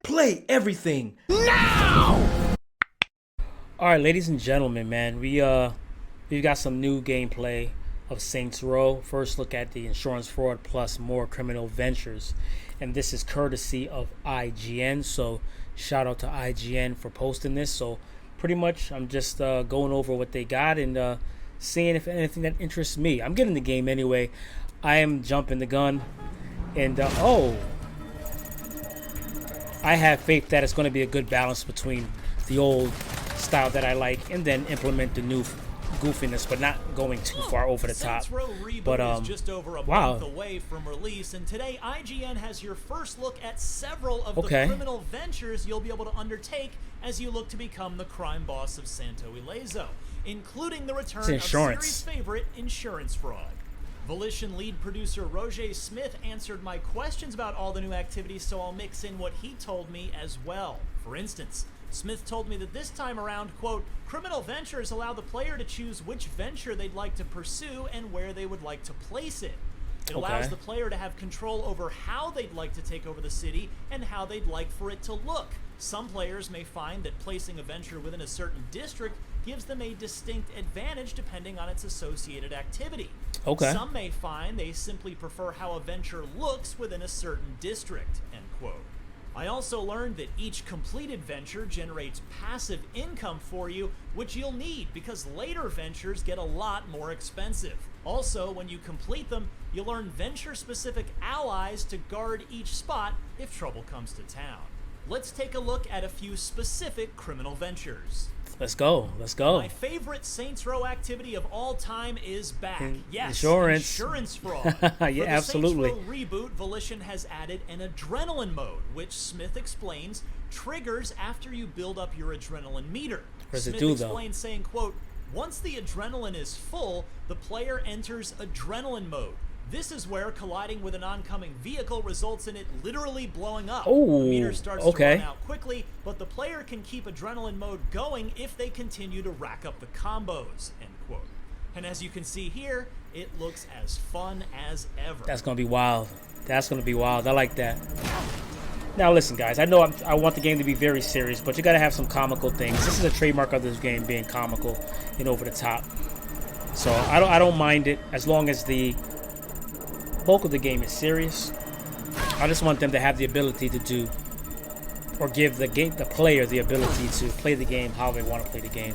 Play everything now. All right, ladies and gentlemen, man, we've got some new gameplay of Saints Row. First look at the insurance fraud plus more criminal ventures, and this is courtesy of IGN. So shout out to IGN for posting this. So pretty much, I'm just going over what they got and seeing if anything that interests me. I'm getting the game anyway. I am jumping the gun, and I have faith that it's going to be a good balance between the old style that I like and then implement the new goofiness, but not going too far over the top. Saints Row Reboot But is just over a month away from release, and today IGN has your first look at several of the criminal ventures you'll be able to undertake as you look to become the crime boss of Santo Ileso, including the return of series favorite insurance fraud. Volition lead producer Roger Smith answered my questions about all the new activities, so I'll mix in what he told me as well. For instance, Smith told me that this time around, quote, criminal ventures allow the player to choose which venture they'd like to pursue and where they would like to place it. It allows the player to have control over how they'd like to take over the city and how they'd like for it to look. Some players may find that placing a venture within a certain district gives them a distinct advantage depending on its associated activity. Some may find they simply prefer how a venture looks within a certain district, end quote. I also learned that each completed venture generates passive income for you, which you'll need because later ventures get a lot more expensive. Also, when you complete them, you'll earn venture-specific allies to guard each spot if trouble comes to town. Let's take a look at a few specific criminal ventures. Let's go. My favorite Saints Row activity of all time is back. Yes, insurance fraud. Yeah, absolutely. For the Saints Row reboot, Volition has added an adrenaline mode, which Smith explains triggers after you build up your adrenaline meter. Smith explains saying, quote, once the adrenaline is full, the player enters adrenaline mode. This is where colliding with an oncoming vehicle results in it literally blowing up. The meter starts to run out quickly, but the player can keep adrenaline mode going if they continue to rack up the combos, end quote. And as you can see here, it looks as fun as ever. That's going to be wild. I like that. Now listen, guys, I know I want the game to be very serious, but you got to have some comical things. This is a trademark of this game, being comical and over the top. So I don't mind it as long as the bulk of the game is serious. I just want them to have the ability to do, or give the player the ability to play the game how they want to play the game.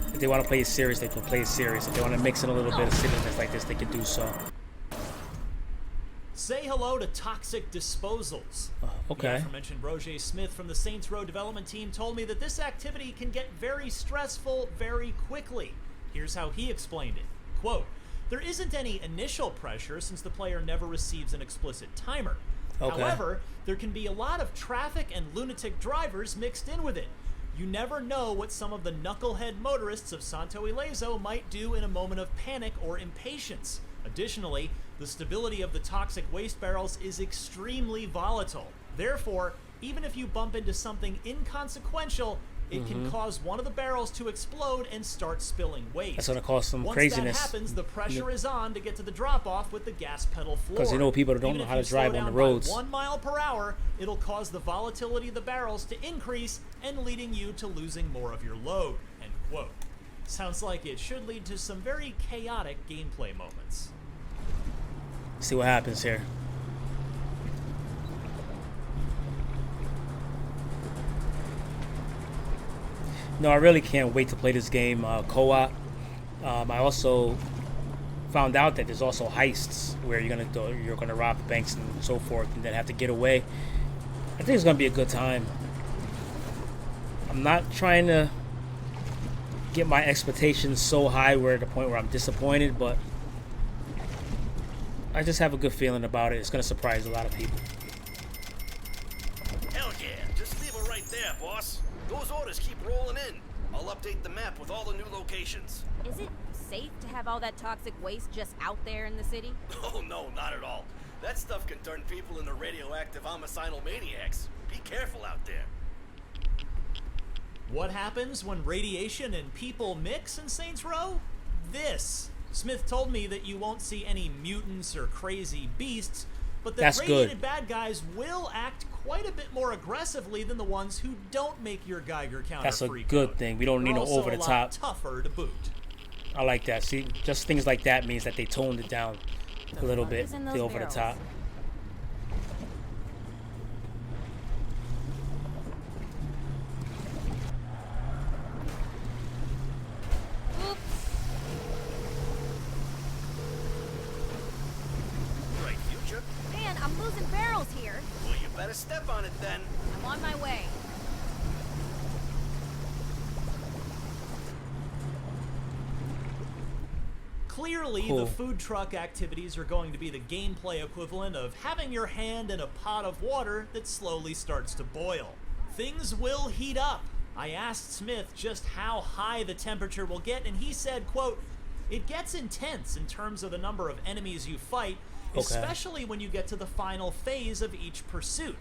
If they want to play it serious, they can play it serious. If they want to mix in a little bit of silliness like this, they can do so. Say hello to Toxic Disposals. The aforementioned Roger Smith from the Saints Row development team told me that this activity can get very stressful very quickly. Here's how he explained it. Quote, there isn't any initial pressure since the player never receives an explicit timer. However, there can be a lot of traffic and lunatic drivers mixed in with it. You never know what some of the knucklehead motorists of Santo Ileso might do in a moment of panic or impatience. Additionally, the stability of the toxic waste barrels is extremely volatile. Therefore, even if you bump into something inconsequential, it can cause one of the barrels to explode and start spilling waste. That's going to cause some craziness. Once that happens, the pressure is on to get to the drop-off with the gas pedal floor. Because people don't know how to drive on the roads. 1 mile per hour, it'll cause the volatility of the barrels to increase and leading you to losing more of your load, end quote. Sounds like it should lead to some very chaotic gameplay moments. See what happens here. No, I really can't wait to play this game co-op. I also found out that there's also heists where you're gonna rob banks and so forth, and then have to get away. I think it's gonna be a good time. I'm not trying to get my expectations so high where at the point where I'm disappointed, but I just have a good feeling about it. It's gonna surprise a lot of people. Hell yeah, just leave it right there, boss. Those orders keep rolling in. I'll update the map with all the new locations. Is it safe to have all that toxic waste just out there in the city? Oh no, not at all. That stuff can turn people into radioactive homicidal maniacs. Be careful out there. What happens when radiation and people mix in Saints Row? This. Smith told me that you won't see any mutants or crazy beasts, but the That's radiated good. bad guys will act quite a bit more aggressively than the ones who don't make your Geiger counter That's a freak good out. thing. We don't need They're no also over the a lot top. tougher to boot. I like that. See, just things like that means that they toned it down a little bit. is in those The over barrels? the top. Oops. Right, future. Man, I'm losing barrels here. Well, you better step on it then. I'm on my way. Clearly, Cool. the food truck activities are going to be the gameplay equivalent of having your hand in a pot of water that slowly starts to boil. Things will heat up. I asked Smith just how high the temperature will get, and he said, quote, "It gets intense in terms of the number of enemies you fight, especially when you get to the final phase of each pursuit.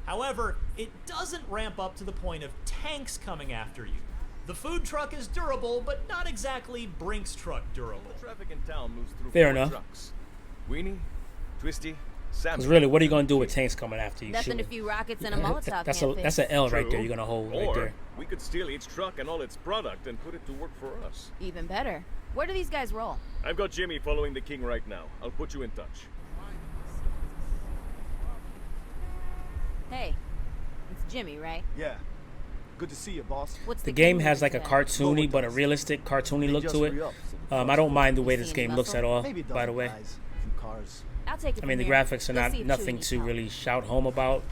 However, it doesn't ramp up to the point of tanks coming after you. The food truck is durable, but not exactly Brinks truck durable." Traffic in town moves through Fair 4 enough. trucks. Weenie, Twisty, Because Sammy. really, what are you gonna do with tanks coming after you? Nothing a Shooting? few rockets and a Molotov That's can't a that's fix. an L right True. there. You're gonna hold Or right there. we could steal each truck and all its product and put it to work for us. Even better. Where do these guys roll? I've got Jimmy following the king right now. I'll put you in touch. Hey, it's Jimmy, right? Yeah. Good to see you, boss. What's The the game king has doing like a today? cartoony but a realistic cartoony They look just to it. re-upped I don't mind the way You this see game any looks at all. Maybe a By the dozen way, guys, a few cars. I'll take it I mean the from here. graphics are Let's not see if nothing Chewie to needs really shout home about.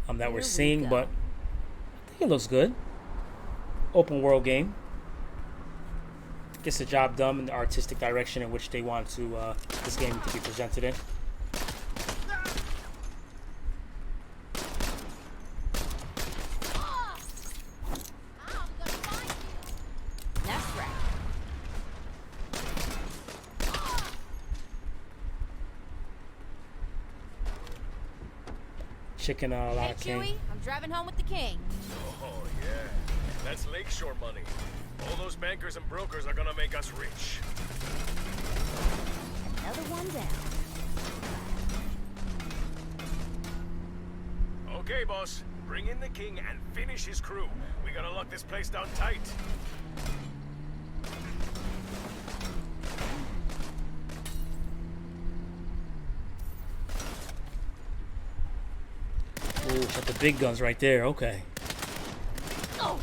That Here we're we seeing, go. but I think it looks good. Open world game. Gets the job done in the artistic direction in which they want to this game to be presented in. help. That's right. Chicken a lot Hey, of king. Chewie, I'm driving home with the king. Oh, yeah. That's Lakeshore money. All those bankers and brokers are gonna make us rich. Another one down. Okay, boss. Bring in the king and finish his crew. We gotta lock this place down tight. Ooh, got the big guns right there. Okay. Oh,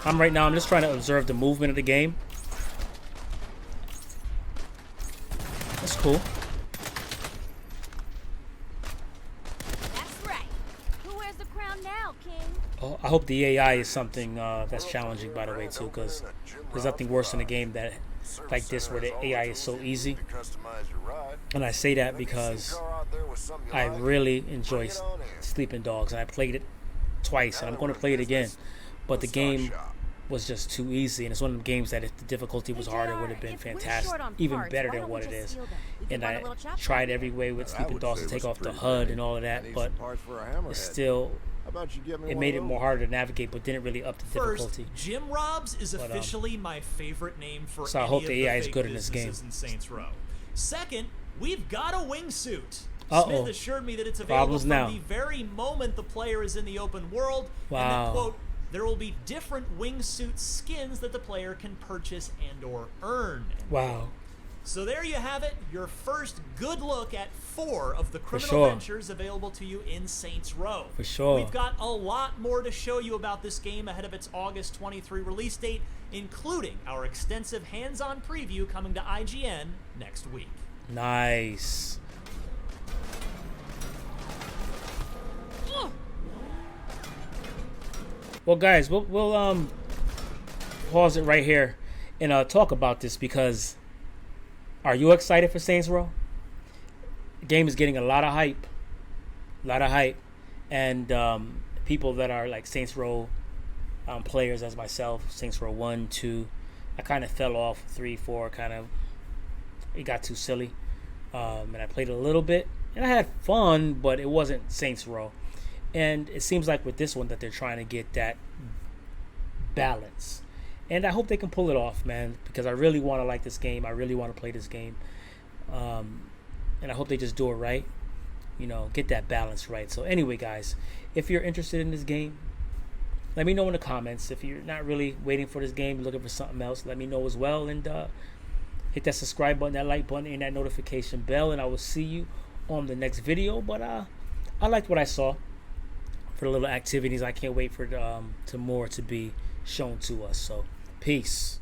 I'm just trying to observe the movement of the game. That's cool. that's right. Who wears the crown now, king? Oh, I hope the AI is something that's challenging, by the way, too, because there's nothing worse in a game that like this where the AI is so easy. And I say that because I really enjoy Sleeping Dogs, and I played it twice, and I'm going to play it again. But the game was just too easy, and it's one of the games that if the difficulty was Hey, harder, JR, would have been if we're fantastic, short on even parts, better why than don't what we it just is. steal them? We can And run a I little chop tried shop. every way with Sleeping Dogs to take off the HUD and all of that, but it still it made it more harder to navigate, but didn't really up the First, difficulty. Jim Robs is officially my favorite name for so I any hope of the AI is fake good in this game. businesses in Saints Row. Second, we've got a wingsuit. Uh-oh. Smith assured me that it's available Problems from now. the very moment the player is in the open world, and Wow. that, quote, there will be different wingsuit skins that the player can purchase and or earn. end Wow. quote. So there you have it, your first good look at 4 of the criminal sure. ventures available to you in Saints Row. For sure. We've got a lot more to show you about this game ahead of its August 23 release date, including our extensive hands-on preview coming to IGN next week. Nice. Well, guys, we'll pause it right here and talk about this because are you excited for Saints Row? The game is getting a lot of hype, and people that are like Saints Row players as myself, Saints Row 1, 2, I kind of fell off 3, 4, it got too silly, and I played a little bit, and I had fun, but it wasn't Saints Row. And it seems like with this one that they're trying to get that balance. And I hope they can pull it off, man, because I really want to like this game. I really want to play this game. And I hope they just do it right. you know, get that balance right. So anyway, guys, if you're interested in this game, let me know in the comments. If you're not really waiting for this game, you're looking for something else, let me know as well. And hit that subscribe button, that like button, and that notification bell. And I will see you on the next video. But I liked what I saw for the little activities. I can't wait for more to be shown to us. So peace.